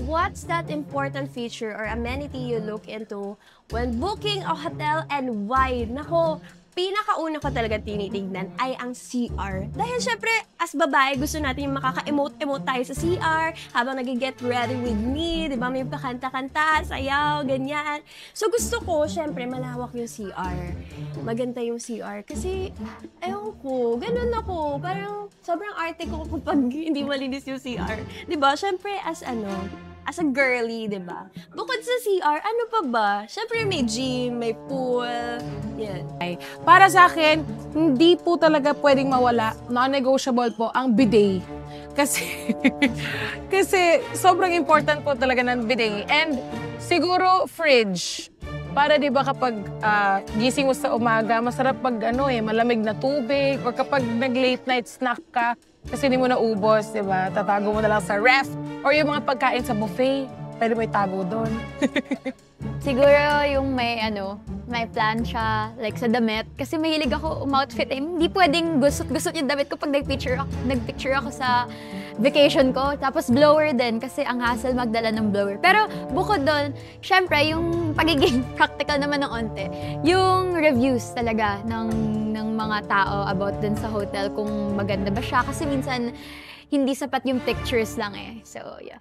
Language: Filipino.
What's that important feature or amenity you look into when booking a hotel and why? Nako, pinakauna ko talaga tinitignan ay ang CR. Dahil syempre, as babae, gusto natin yung makaka-emote-emote tayo sa CR habang nag-get ready with me, di ba? May pakanta-kanta, sayaw, ganyan. So gusto ko, syempre, malawak yung CR. Maganda yung CR. Kasi, ewan ko, ganun ako. Parang sobrang arte ko kapag hindi malinis yung CR. Di ba? Syempre, as a girly, di ba? Bukod sa CR, ano pa ba? Syempre may gym, may pool, yan. Para sa akin, hindi po talaga pwedeng mawala, non-negotiable po, ang bidet. Kasi, kasi sobrang important po talaga ng bidet. And siguro, fridge. Para di ba kapag gising mo sa umaga, masarap pag malamig na tubig, or kapag nag-late night snack ka, kasi hindi mo naubos, di ba? Tatago mo na lang sa ref, or yung mga pagkain sa buffet, pwede mo itago doon. Siguro yung may plancha, like sa damit. Kasi mahilig ako umoutfit. Hindi pwedeng gusot-gusot yung damit ko pag nagpicture ako sa vacation ko. Tapos blower din kasi ang hassle magdala ng blower. Pero bukod doon, syempre yung pagiging practical naman ng onte. Yung reviews talaga ng mga tao about dun sa hotel kung maganda ba siya. Kasi minsan hindi sapat yung pictures lang eh. So, yeah.